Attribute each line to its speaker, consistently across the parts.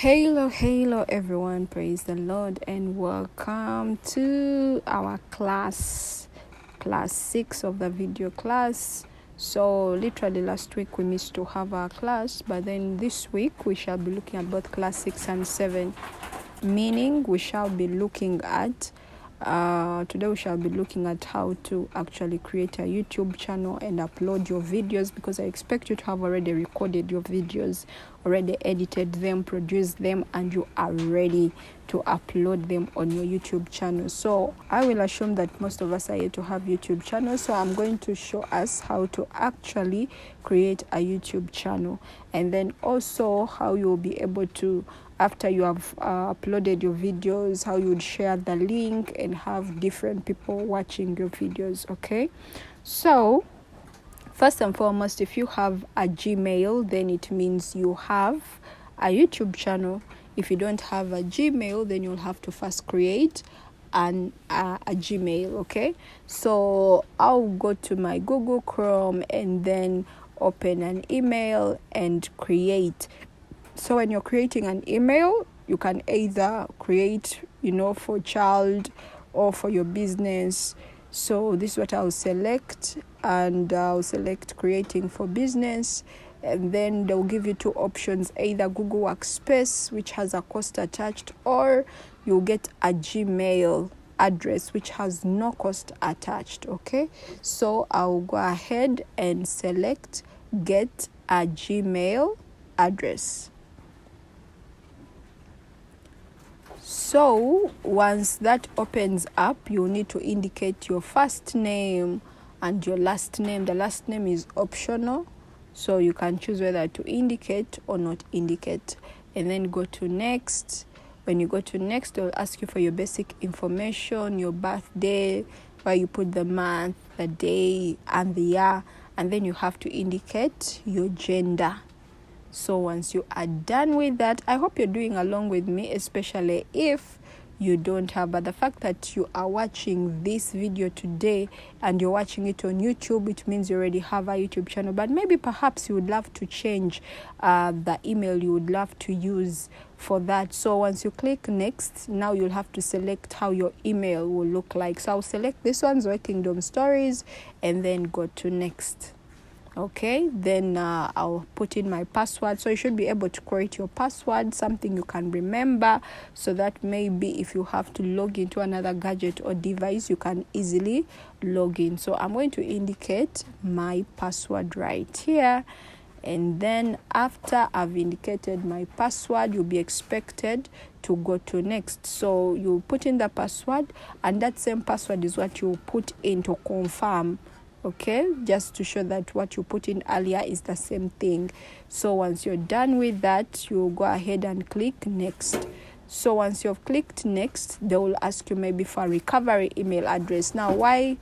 Speaker 1: Hello everyone, praise the Lord and welcome to our class 6 of the video class. So literally last week we missed to have our class, but then this week we shall be looking at both class 6 and 7, meaning we shall be looking at today we shall be looking at how to actually create a YouTube channel and upload your videos, because I expect you to have already recorded your videos, already edited them, produced them, and you are ready to upload them on your YouTube channel. So I will assume that most of us are here to have YouTube channels, so I'm going to show us how to actually create a YouTube channel, and then also how you'll be able to, after you have uploaded your videos, how you would share the link and have different people watching your videos. Okay, so first and foremost, if you have a Gmail, then it means you have a YouTube channel. If you don't have a Gmail, then you'll have to first create a Gmail. Okay, so I'll go to my Google Chrome and then open an email and create. So when you're creating an email, you can either create, for child or for your business. So this is what I'll select, and I'll select creating for business. And then they'll give you two options, either Google Workspace, which has a cost attached, or you'll get a Gmail address, which has no cost attached. Okay, so I'll go ahead and select get a Gmail address. So once that opens up, you need to indicate your first name and your last name. The last name is optional, so you can choose whether to indicate or not indicate, and then go to next. When you go to next, they'll ask you for your basic information, your birthday, where you put the month, the day, and the year, and then you have to indicate your gender. So once you are done with that, I hope you're doing along with me, especially if you don't have. But the fact that you are watching this video today and you're watching it on YouTube, it means you already have a YouTube channel. But maybe perhaps you would love to change the email you would love to use for that. So once you click next, now you'll have to select how your email will look like. So I'll select this one, Zoe Kingdom Stories, and then go to next. Okay, then I'll put in my password. So you should be able to create your password, something you can remember, so that maybe if you have to log into another gadget or device, you can easily log in. So I'm going to indicate my password right here. And then after I've indicated my password, you'll be expected to go to next. So you put in the password, and that same password is what you put in to confirm. Okay, just to show that what you put in earlier is the same thing. So once you're done with that, you go ahead and click next. So once you've clicked next, they will ask you maybe for a recovery email address. Now, why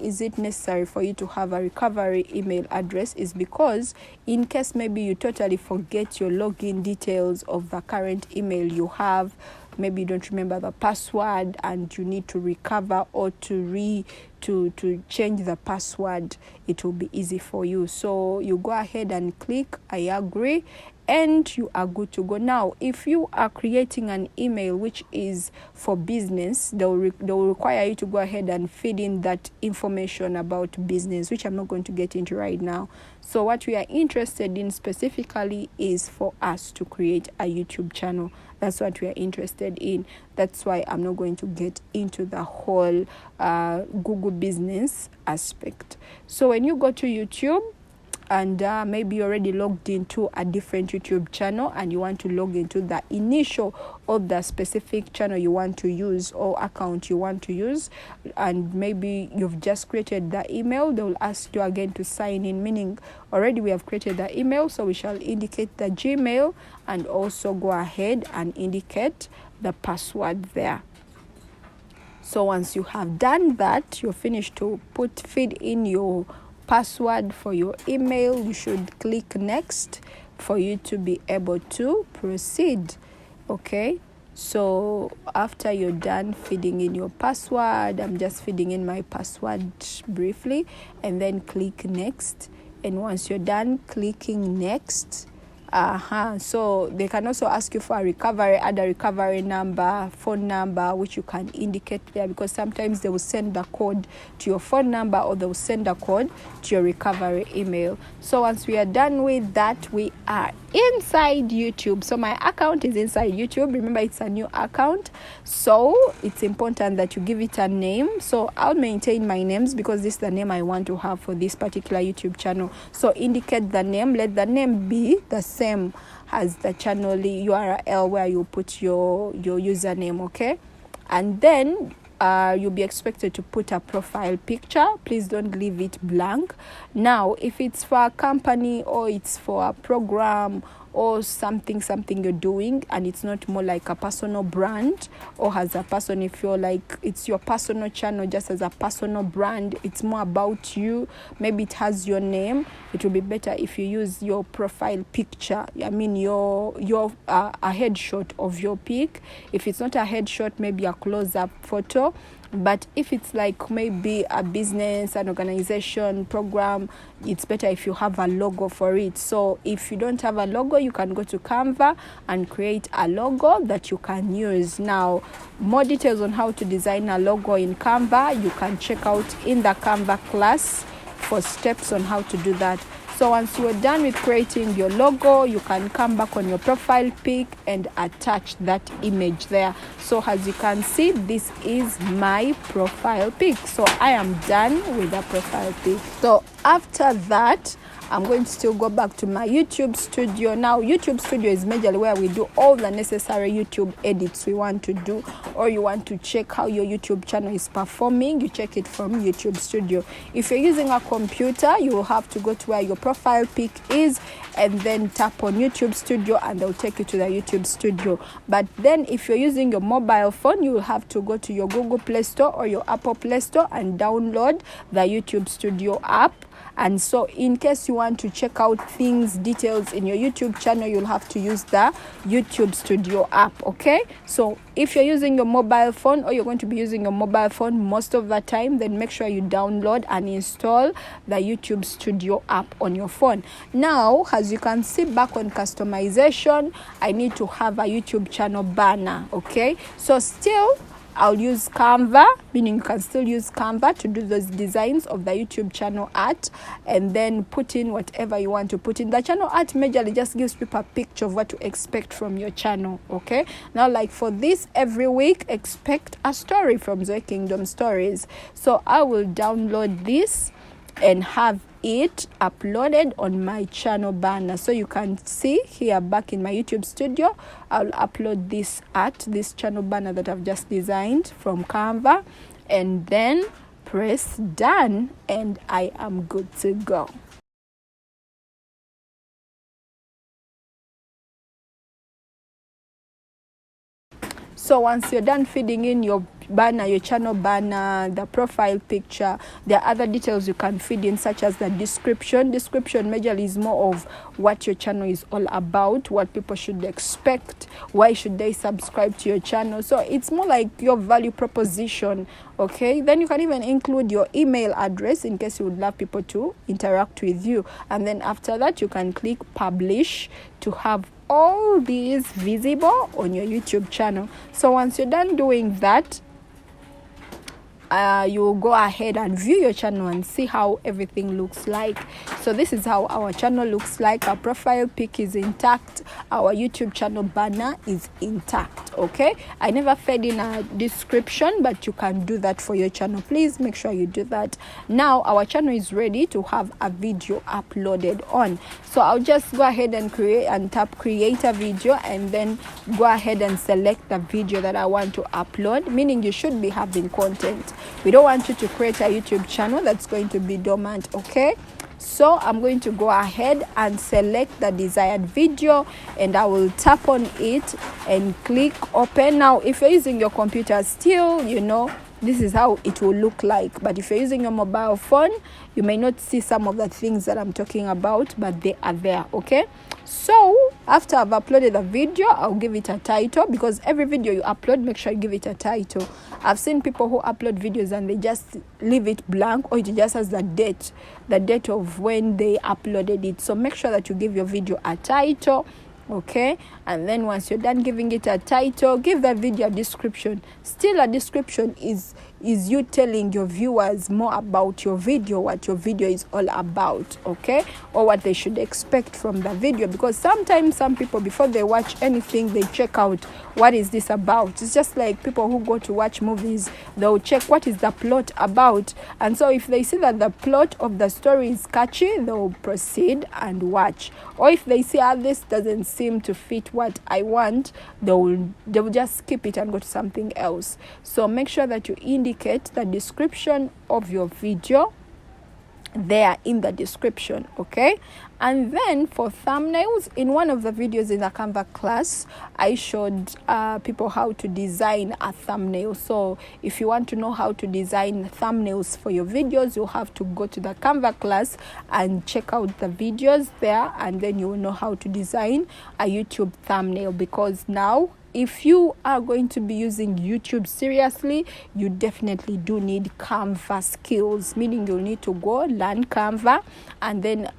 Speaker 1: is it necessary for you to have a recovery email address? Is because in case maybe you totally forget your login details of the current email you have, maybe you don't remember the password and you need to recover or to change the password, it will be easy for you. So you go ahead and click I agree, and you are good to go. Now, if you are creating an email which is for business, they will require you to go ahead and feed in that information about business, which I'm not going to get into right now. So what we are interested in specifically is for us to create a YouTube channel. That's what we are interested in. That's why I'm not going to get into the whole Google business aspect. So when you go to YouTube, and maybe you already logged into a different YouTube channel and you want to log into the initial of the specific channel you want to use or account you want to use, and maybe you've just created the email, they will ask you again to sign in, meaning already we have created the email, so we shall indicate the Gmail and also go ahead and indicate the password there. So once you have done that, you're finished to feed in your password for your email, you should click next for you to be able to proceed. Okay, so after you're done feeding in your password, I'm just feeding in my password briefly, and then click next. And once you're done clicking next, So they can also ask you for add a recovery number, phone number, which you can indicate there, because sometimes they will send the code to your phone number or they will send a code to your recovery email. So once we are done with that, we are inside YouTube. So my account is inside YouTube. Remember, it's a new account, so it's important that you give it a name. So I'll maintain my names because this is the name I want to have for this particular YouTube channel. So indicate the name, let the name be the same as the channel URL where you put your username, okay? And then you'll be expected to put a profile picture. Please don't leave it blank. Now, if it's for a company or it's for a program or something you're doing, and it's not more like a personal brand or as a person, if you're like it's your personal channel just as a personal brand, it's more about you, maybe it has your name, it will be better if you use your profile picture. I mean your a headshot of your pic. If it's not a headshot, maybe a close-up photo. But if it's like maybe a business, an organization, program, it's better if you have a logo for it. So if you don't have a logo, you can go to Canva and create a logo that you can use. Now, more details on how to design a logo in Canva, you can check out in the Canva class for steps on how to do that. So once you're done with creating your logo, you can come back on your profile pic and attach that image there. So as you can see, this is my profile pic. So I am done with the profile pic. So after that, I'm going to still go back to my YouTube studio. Now, YouTube studio is majorly where we do all the necessary YouTube edits we want to do, or you want to check how your YouTube channel is performing, you check it from YouTube studio. If you're using a computer, you will have to go to where your profile pic is and then tap on YouTube studio and they'll take you to the YouTube studio. But then if you're using your mobile phone, you will have to go to your Google Play Store or your Apple Play Store and download the YouTube studio app. And so in case you want to check out details in your YouTube channel, you'll have to use the YouTube Studio app, okay? So if you're using your mobile phone, or you're going to be using your mobile phone most of the time, then make sure you download and install the YouTube Studio app on your phone. Now, as you can see back on customization, I need to have a YouTube channel banner, okay? So still, I'll use Canva, meaning you can still use Canva to do those designs of the YouTube channel art and then put in whatever you want to put in. The channel art majorly just gives people a picture of what to expect from your channel, okay? Now, like for this, every week, expect a story from Zoe Kingdom Stories. So I will download this and have it uploaded on my channel banner. So you can see here back in my YouTube studio, I'll upload this channel banner that I've just designed from Canva, and then press done, and I am good to go. So once you're done feeding in your banner, your channel banner, the profile picture, there are other details you can feed in, such as the description. Description majorly is more of what your channel is all about, what people should expect, why should they subscribe to your channel. So it's more like your value proposition, okay? Then you can even include your email address in case you would love people to interact with you. And then after that, you can click publish to have all these visible on your YouTube channel. So once you're done doing that, you will go ahead and view your channel and see how everything looks like. So this is how our channel looks like. Our profile pic is intact, our YouTube channel banner is intact, okay? I never fed in a description, but you can do that for your channel. Please make sure you do that. Now our channel is ready to have a video uploaded on. So I'll just go ahead and tap create a video, and then go ahead and select the video that I want to upload, meaning you should be having content. We don't want you to create a YouTube channel that's going to be dormant, okay? So I'm going to go ahead and select the desired video, and I will tap on it and click open. Now, if you're using your computer still, this is how it will look like. But if you're using your mobile phone, you may not see some of the things that I'm talking about, but they are there. Okay, so after I've uploaded the video, I'll give it a title, because every video you upload, make sure you give it a title. I've seen people who upload videos and they just leave it blank, or it just has the date of when they uploaded it. So make sure that you give your video a title. Okay, and then once you're done giving it a title, give that video a description. Still, a description is you telling your viewers more about your video, what your video is all about, okay, or what they should expect from the video. Because sometimes some people, before they watch anything, they check out what is this about. It's just like people who go to watch movies, they'll check what is the plot about, and so if they see that the plot of the story is catchy, they'll proceed and watch. Or if they see this doesn't seem to fit what I want, they'll just skip it and go to something else. So make sure that you indicate the description of your video there in the description. Okay, and then for thumbnails, in one of the videos in the Canva class, I showed people how to design a thumbnail. So if you want to know how to design thumbnails for your videos, you'll have to go to the Canva class and check out the videos there, and then you will know how to design a YouTube thumbnail. Because now, if you are going to be using YouTube seriously, you definitely do need Canva skills, meaning you'll need to go learn Canva and then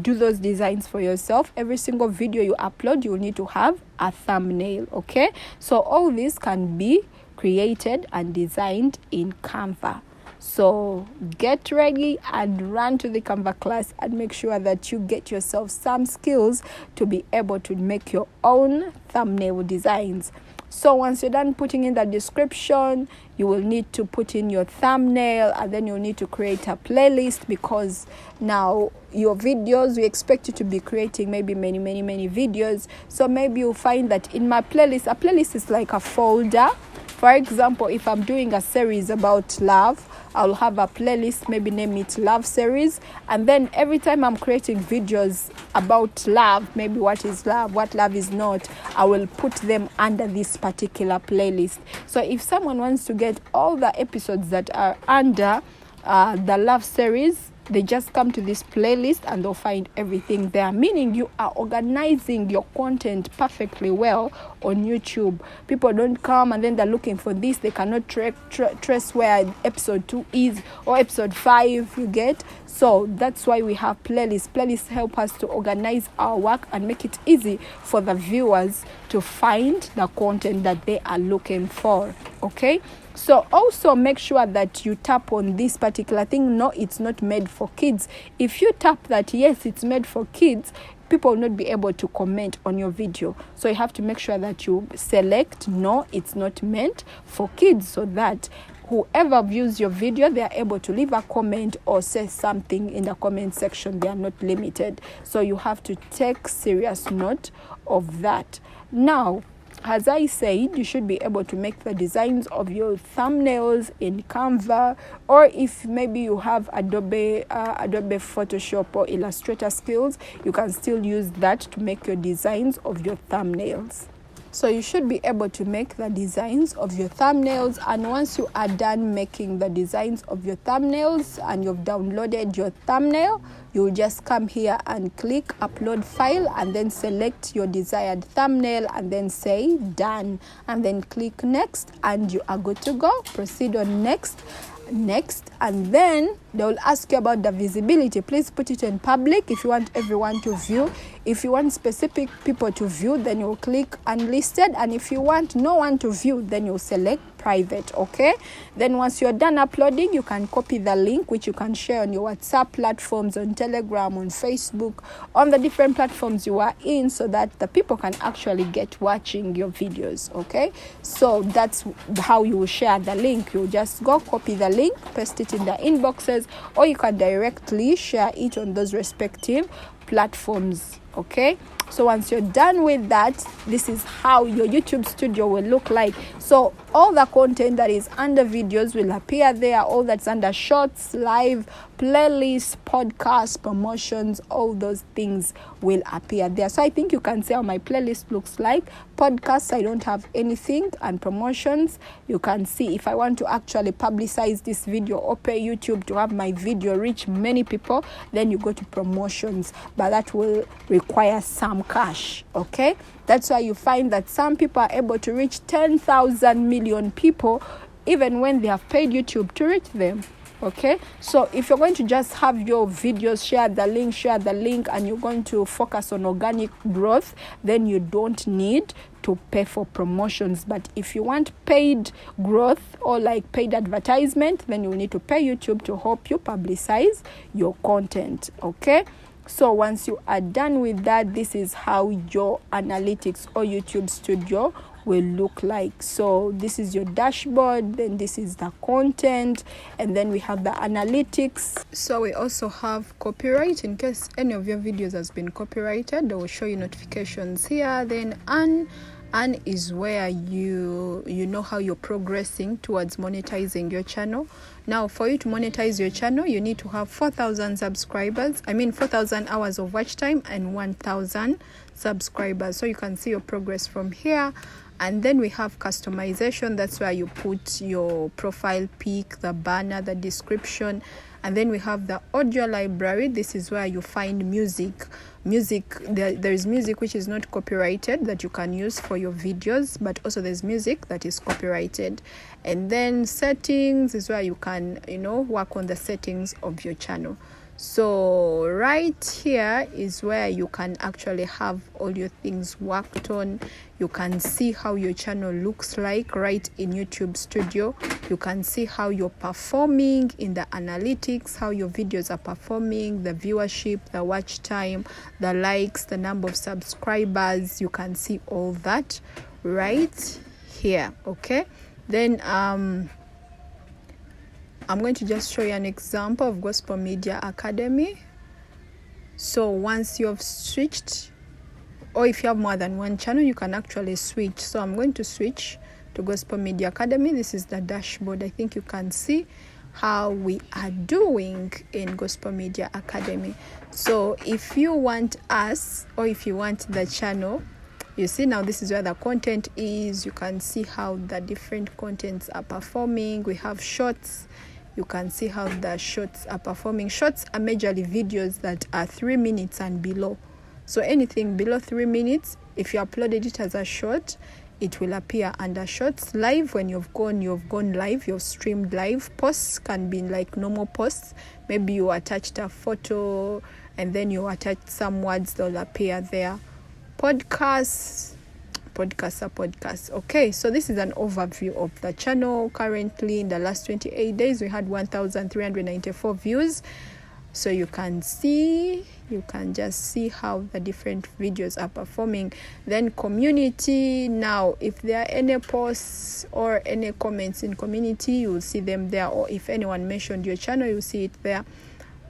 Speaker 1: do those designs for yourself. Every single video you upload, you will need to have a thumbnail. Okay, so all this can be created and designed in Canva. So get ready and run to the Canva class and make sure that you get yourself some skills to be able to make your own thumbnail designs. So once you're done putting in the description, you will need to put in your thumbnail, and then you'll need to create a playlist, because now your videos, we expect you to be creating maybe many videos. So maybe you'll find that in my playlist, a playlist is like a folder. For example, if I'm doing a series about love, I'll have a playlist, maybe name it Love Series. And then every time I'm creating videos about love, maybe what is love, what love is not, I will put them under this particular playlist. So if someone wants to get all the episodes that are under the Love Series, they just come to this playlist and they'll find everything there, meaning you are organizing your content perfectly well on YouTube. People don't come and then they're looking for this, they cannot trace where episode 2 is or episode 5, you get. So that's why we have playlists help us to organize our work and make it easy for the viewers to find the content that they are looking for. Okay, so also make sure that you tap on this particular thing. No, it's not made for kids. If you tap that yes, it's made for kids, people will not be able to comment on your video. So you have to make sure that you select no, it's not meant for kids, so that whoever views your video, they are able to leave a comment or say something in the comment section. They are not limited. So you have to take serious note of that. Now, as I said, you should be able to make the designs of your thumbnails in Canva, or if maybe you have Adobe Photoshop or Illustrator skills, you can still use that to make your designs of your thumbnails. So you should be able to make the designs of your thumbnails, and once you are done making the designs of your thumbnails and you've downloaded your thumbnail, you'll just come here and click upload file and then select your desired thumbnail and then say done, and then click next and you are good to go. Proceed on next, and then they will ask you about the visibility. Please put it in public if you want everyone to view. If you want specific people to view, then you'll click unlisted, and if you want no one to view, then you'll select private. Okay, then once you're done uploading, you can copy the link, which you can share on your WhatsApp platforms, on Telegram, on Facebook, on the different platforms you are in, so that the people can actually get watching your videos. Okay, so that's how you will share the link. You just go copy the link, paste it in the inboxes, or you can directly share it on those respective platforms. Okay, So once you're done with that, this is how your YouTube studio will look like. So all the content that is under videos will appear there. All that's under shorts, live, playlists, podcasts, promotions, all those things will appear there. So I think you can see how my playlist looks like. Podcasts, I don't have anything, and promotions, you can see if I want to actually publicize this video or pay YouTube to have my video reach many people, then you go to promotions, but that will require some cash. Okay, that's why you find that some people are able to reach 10,000 million people even when they have paid YouTube to reach them. Okay, so if you're going to just have your videos, share the link, and you're going to focus on organic growth, then you don't need to pay for promotions. But if you want paid growth or like paid advertisement, then you need to pay YouTube to help you publicize your content. Okay, so once you are done with that, this is how your analytics or YouTube studio will look like. So this is your dashboard, then this is the content, and then we have the analytics. So we also have copyright. In case any of your videos has been copyrighted, they will show you notifications here. Then and is where you know how you're progressing towards monetizing your channel. Now for you to monetize your channel, you need to have 4,000 subscribers, 4,000 hours of watch time and 1,000 subscribers. So you can see your progress from here. And then we have customization. That's where you put your profile pic, the banner, the description. And then we have the audio library. This is where you find music. There is music which is not copyrighted that you can use for your videos, but also there's music that is copyrighted. And then settings is where you can work on the settings of your channel. So right here is where you can actually have all your things worked on. You can see how your channel looks like right in YouTube Studio. You can see how you're performing in the analytics, how your videos are performing, the viewership, the watch time, the likes, the number of subscribers. You can see all that right here. Okay, then I'm going to just show you an example of Gospel Media Academy. So once you have switched, or if you have more than one channel, you can actually switch. So I'm going to switch to Gospel Media Academy. This is the dashboard. I think you can see how we are doing in Gospel Media Academy. So if you want us, or if you want the channel, you see now this is where the content is. You can see how the different contents are performing. We have shorts. You can see how the shorts are performing. Shorts are majorly videos that are 3 minutes and below. So anything below 3 minutes, if you uploaded it as a short, it will appear under shorts. Live, when you've gone live, you've streamed live. Posts can be like normal posts. Maybe you attached a photo and then you attached some words, they'll appear there. Podcasts. Okay, so this is an overview of the channel. Currently in the last 28 days we had 1,394 views. So you can just see how the different videos are performing. Then community. Now if there are any posts or any comments in community, you will see them there, or if anyone mentioned your channel, you'll see it there.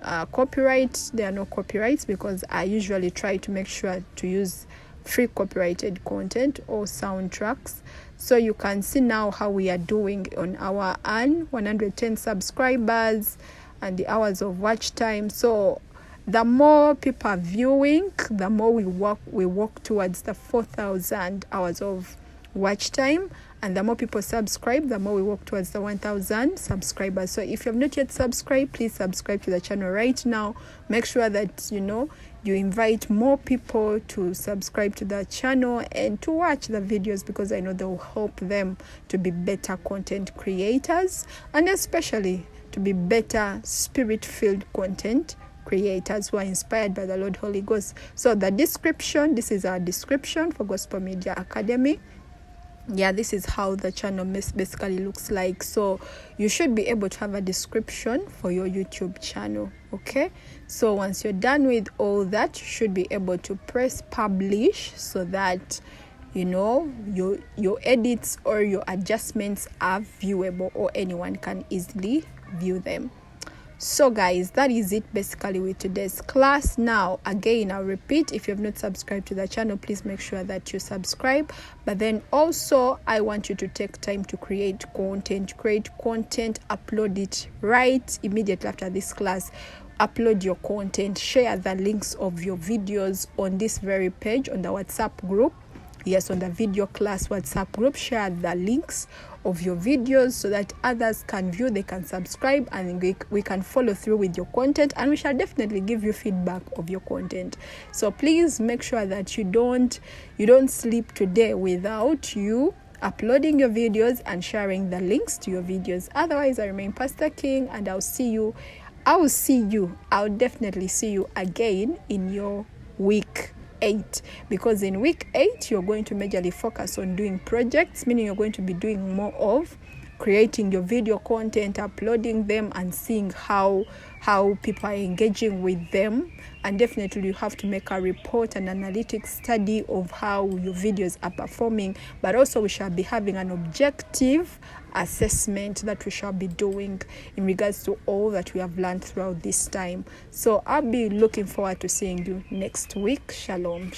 Speaker 1: Copyright, there are no copyrights because I usually try to make sure to use free copyrighted content or soundtracks. So you can see now how we are doing on our 110 subscribers and the hours of watch time. So the more people are viewing, the more we walk towards the 4,000 hours of watch time, and the more people subscribe, the more we walk towards the 1,000 subscribers. So if you have not yet subscribed, please subscribe to the channel right now. Make sure that you invite more people to subscribe to the channel and to watch the videos, because I know they will help them to be better content creators, and especially to be better spirit-filled content creators who are inspired by the Lord Holy Ghost. So the description, this is our description for Gospel Media Academy. Yeah, this is how the channel basically looks like. So you should be able to have a description for your YouTube channel. Okay, so once you're done with all that, you should be able to press publish, so that your edits or your adjustments are viewable, or anyone can easily view them. So guys, that is it basically with today's class. Now again, I'll repeat, if you have not subscribed to the channel, please make sure that you subscribe. But then also, I want you to take time to create content, upload it right immediately after this class. Upload your content, share the links of your videos on this very page on the WhatsApp group. Yes, on the video class WhatsApp group, share the links of your videos so that others can view, they can subscribe, and we can follow through with your content, and we shall definitely give you feedback of your content. So please make sure that you don't sleep today without you uploading your videos and sharing the links to your videos. Otherwise, I remain Pastor King, and I'll definitely see you again in your week 8, because in week 8 you're going to majorly focus on doing projects, meaning you're going to be doing more of creating your video content, uploading them, and seeing how people are engaging with them. And definitely you have to make a report, an analytics study of how your videos are performing. But also we shall be having an objective assessment that we shall be doing in regards to all that we have learned throughout this time. So I'll be looking forward to seeing you next week. Shalom.